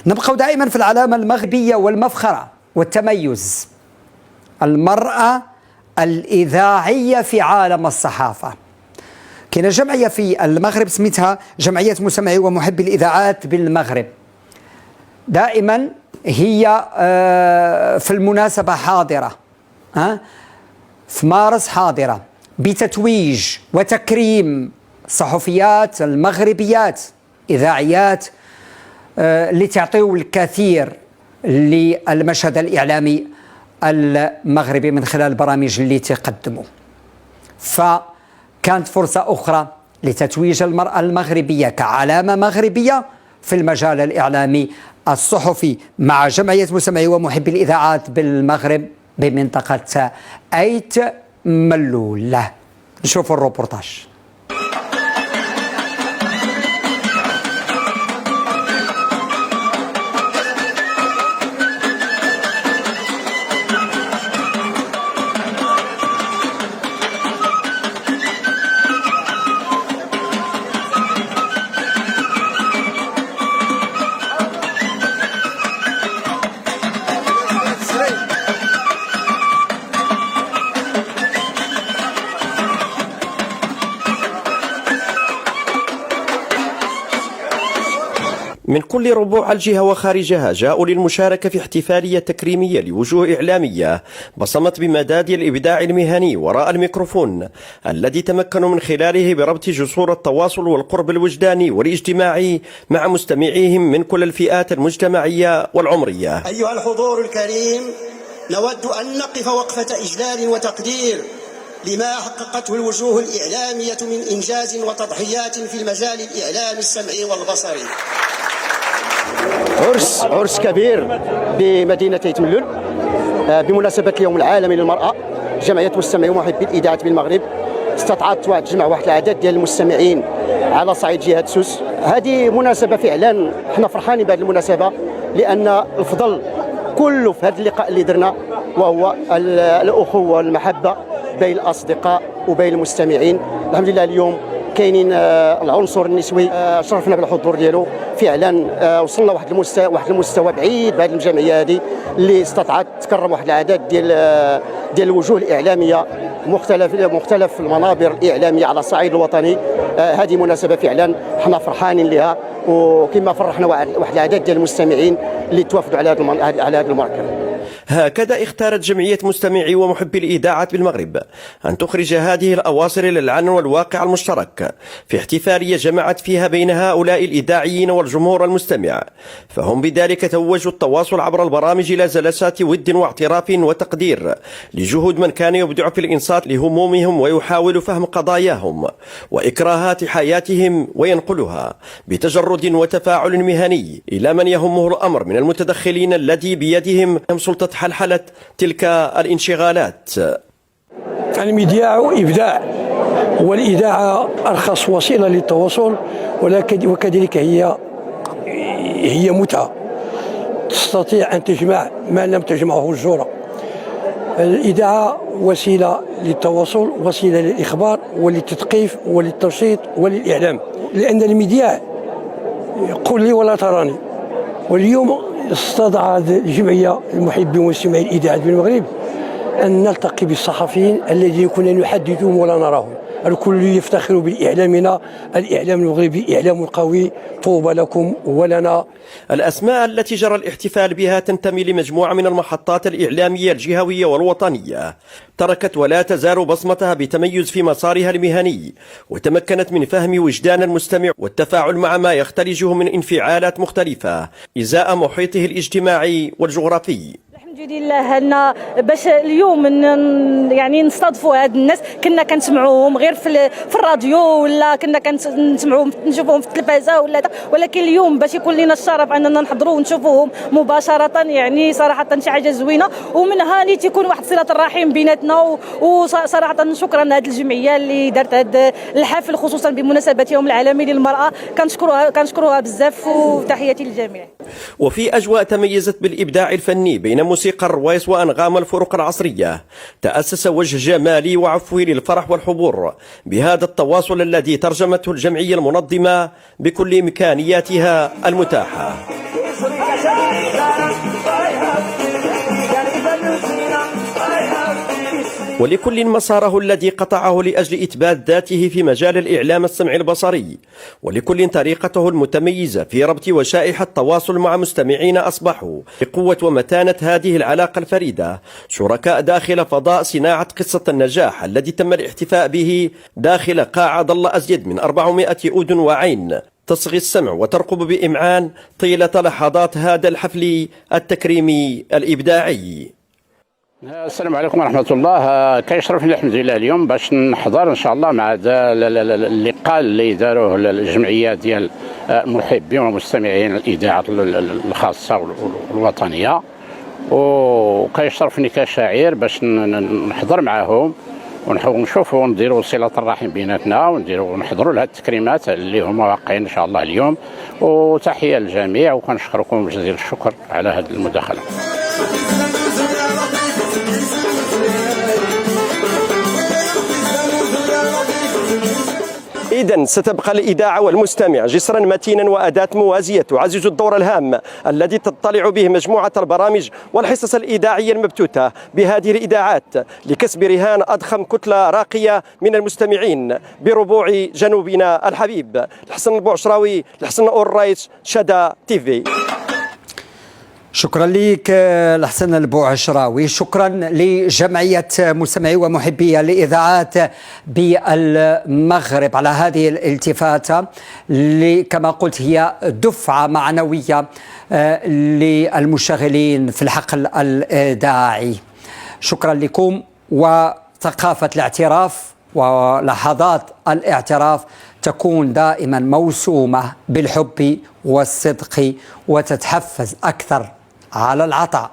نبقى دائما في العلامة المغربية والمفخرة والتميز، المرأة الإذاعية في عالم الصحافة. كاينه جمعية في المغرب سميتها جمعية مستمعي ومحبي الإذاعات بالمغرب، دائما هي في المناسبة حاضرة، في مارس حاضرة بتتويج وتكريم صحفيات المغربيات إذاعيات اللي تعطيو الكثير للمشهد الإعلامي المغربي من خلال البرامج اللي تقدموا. فكانت فرصة أخرى لتتويج المرأة المغربية كعلامة مغربية في المجال الإعلامي الصحفي مع جمعية مستمعي ومحبي الإذاعات بالمغرب بمنطقة أيت ملول. نشوفوا الروبورتاج. من كل ربوع الجهة وخارجها جاءوا للمشاركة في احتفالية تكريمية لوجوه إعلامية بصمت بمداد الإبداع المهني وراء الميكروفون الذي تمكنوا من خلاله بربط جسور التواصل والقرب الوجداني والاجتماعي مع مستمعيهم من كل الفئات المجتمعية والعمرية. أيها الحضور الكريم، نود أن نقف وقفة إجلال وتقدير لما حققته الوجوه الإعلامية من إنجاز وتضحيات في المجال الإعلامي السمعي والبصري. عرس كبير بمدينة أيتملول بمناسبة اليوم العالمي للمرأة. جمعية مستمعي ومحبي الإذاعات بالمغرب استطاعت تجمع واحد العدد ديال المستمعين على صعيد جهة سوس. هذه مناسبة فعلا حنا فرحانين بهذه المناسبة، لأن الفضل كله في هذا اللقاء اللي درنا، وهو الأخوة والمحبة بين الأصدقاء وبين المستمعين. الحمد لله اليوم كاينين العنصر النسوي شرفنا بالحضور ديالو، فعلا وصلنا واحد المستوى بعيد بهذه الجمعيه هذه اللي استطاعت تكرم واحد العدد ديال الوجوه الاعلاميه مختلف المنابر الاعلاميه على الصعيد الوطني. هذه مناسبه فعلا حنا فرحانين لها، وكما فرحنا واحد العدد ديال المستمعين اللي توافدوا على هذا المركز. هكذا اختارت جمعية مستمعي ومحبي الإذاعات بالمغرب أن تخرج هذه الأواصر للعن والواقع المشترك في احتفالية جمعت فيها بين هؤلاء الإذاعيين والجمهور المستمع، فهم بذلك توجوا التواصل عبر البرامج إلى جلسات ود واعتراف وتقدير لجهود من كان يبدع في الإنصات لهمومهم ويحاول فهم قضاياهم وإكراهات حياتهم وينقلها بتجرد وتفاعل مهني إلى من يهمه الأمر من المتدخلين الذي بيدهم سلطة حلحلة تلك الانشغالات. المذياع إبداع، والإذاعة أرخص وسيلة للتواصل، وكذلك هي متعة تستطيع أن تجمع ما لم تجمعه الجرة. الإذاعة وسيلة للتواصل، وسيلة للإخبار وللتثقيف وللتنشيط وللإعلام، لأن المذياع قل لي ولا تراني. واليوم استدعت الجمعية المحبين ومستمعي الإذاعات بالمغرب أن نلتقي بالصحفيين الذين كنا نحدثهم ولا نراهم. الكل يفتخر بإعلامنا، الإعلام المغربي إعلام قوي، طوبى لكم ولنا. الأسماء التي جرى الاحتفال بها تنتمي لمجموعة من المحطات الإعلامية الجهوية والوطنية، تركت ولا تزال بصمتها بتميز في مسارها المهني، وتمكنت من فهم وجدان المستمع والتفاعل مع ما يختلجه من انفعالات مختلفة إزاء محيطه الاجتماعي والجغرافي. الحمد لله أن باش اليوم يعني نستضفوا هاد الناس كنا كنسمعوهم غير في الراديو، ولا كنا كنسمعوهم نشوفوهم في التلفازه ولكن اليوم باش يكون لنا الشرف اننا نحضروا ونشوفوهم مباشره، يعني صراحه شي حاجه زوينه، ومن هاني تيكون واحد صله الرحم بيناتنا. وصراحه شكرا لهذه الجمعيه اللي دارت هذا الحفل خصوصا بمناسبه يوم العالمي للمراه، كنشكروها بزاف، وتحياتي للجميع. وفي أجواء تميزت بالإبداع الفني بين موسيقى الروايس وأنغام الفرق العصرية، تأسس وجه جمالي وعفوي للفرح والحبور بهذا التواصل الذي ترجمته الجمعية المنظمة بكل إمكانياتها المتاحة. ولكل مساره الذي قطعه لأجل إثبات ذاته في مجال الإعلام السمعي البصري، ولكل طريقته المتميزة في ربط وشائح التواصل مع مستمعين أصبحوا بقوة ومتانة هذه العلاقة الفريدة شركاء داخل فضاء صناعة قصة النجاح الذي تم الاحتفاء به داخل قاعة ظل أزيد من 400 أذن وعين تصغي السمع وترقب بإمعان طيلة لحظات هذا الحفل التكريمي الإبداعي. السلام عليكم ورحمة الله. كيشرفني الحمد لله اليوم باش نحضر إن شاء الله مع اللقاء اللي داروه الجمعية ديال المحبين ومستمعين الإذاعة الخاصة والوطنية، وكيشرفني كشاعر باش نحضر معهم ونشوفوا ونديروا صلة الرحم بيناتنا ونحضروا لهذه التكريمات اللي هما واقعين إن شاء الله اليوم. وتحية للجميع وكنشكركم جزيل الشكر على هذه المداخلة. إذن ستبقى الإذاعة والمستمع جسرا متينا وأداة موازية تعزز الدور الهام الذي تطلع به مجموعة البرامج والحصص الإذاعية المبثوثة بهذه الإذاعات لكسب رهان أضخم كتلة راقية من المستمعين بربوع جنوبنا الحبيب. الحسن البوعشراوي، الحسن أوررايس، شدا تيفي. شكرا لك الحسن البوعشراوي. شكرا لجمعية مستمعي ومحبي الإذاعات بالمغرب على هذه الالتفاتة اللي كما قلت هي دفعة معنوية للمشتغلين في الحقل الإذاعي. شكرا لكم. وثقافة الاعتراف ولحظات الاعتراف تكون دائما موسومة بالحب والصدق وتتحفز أكثر على العطاء.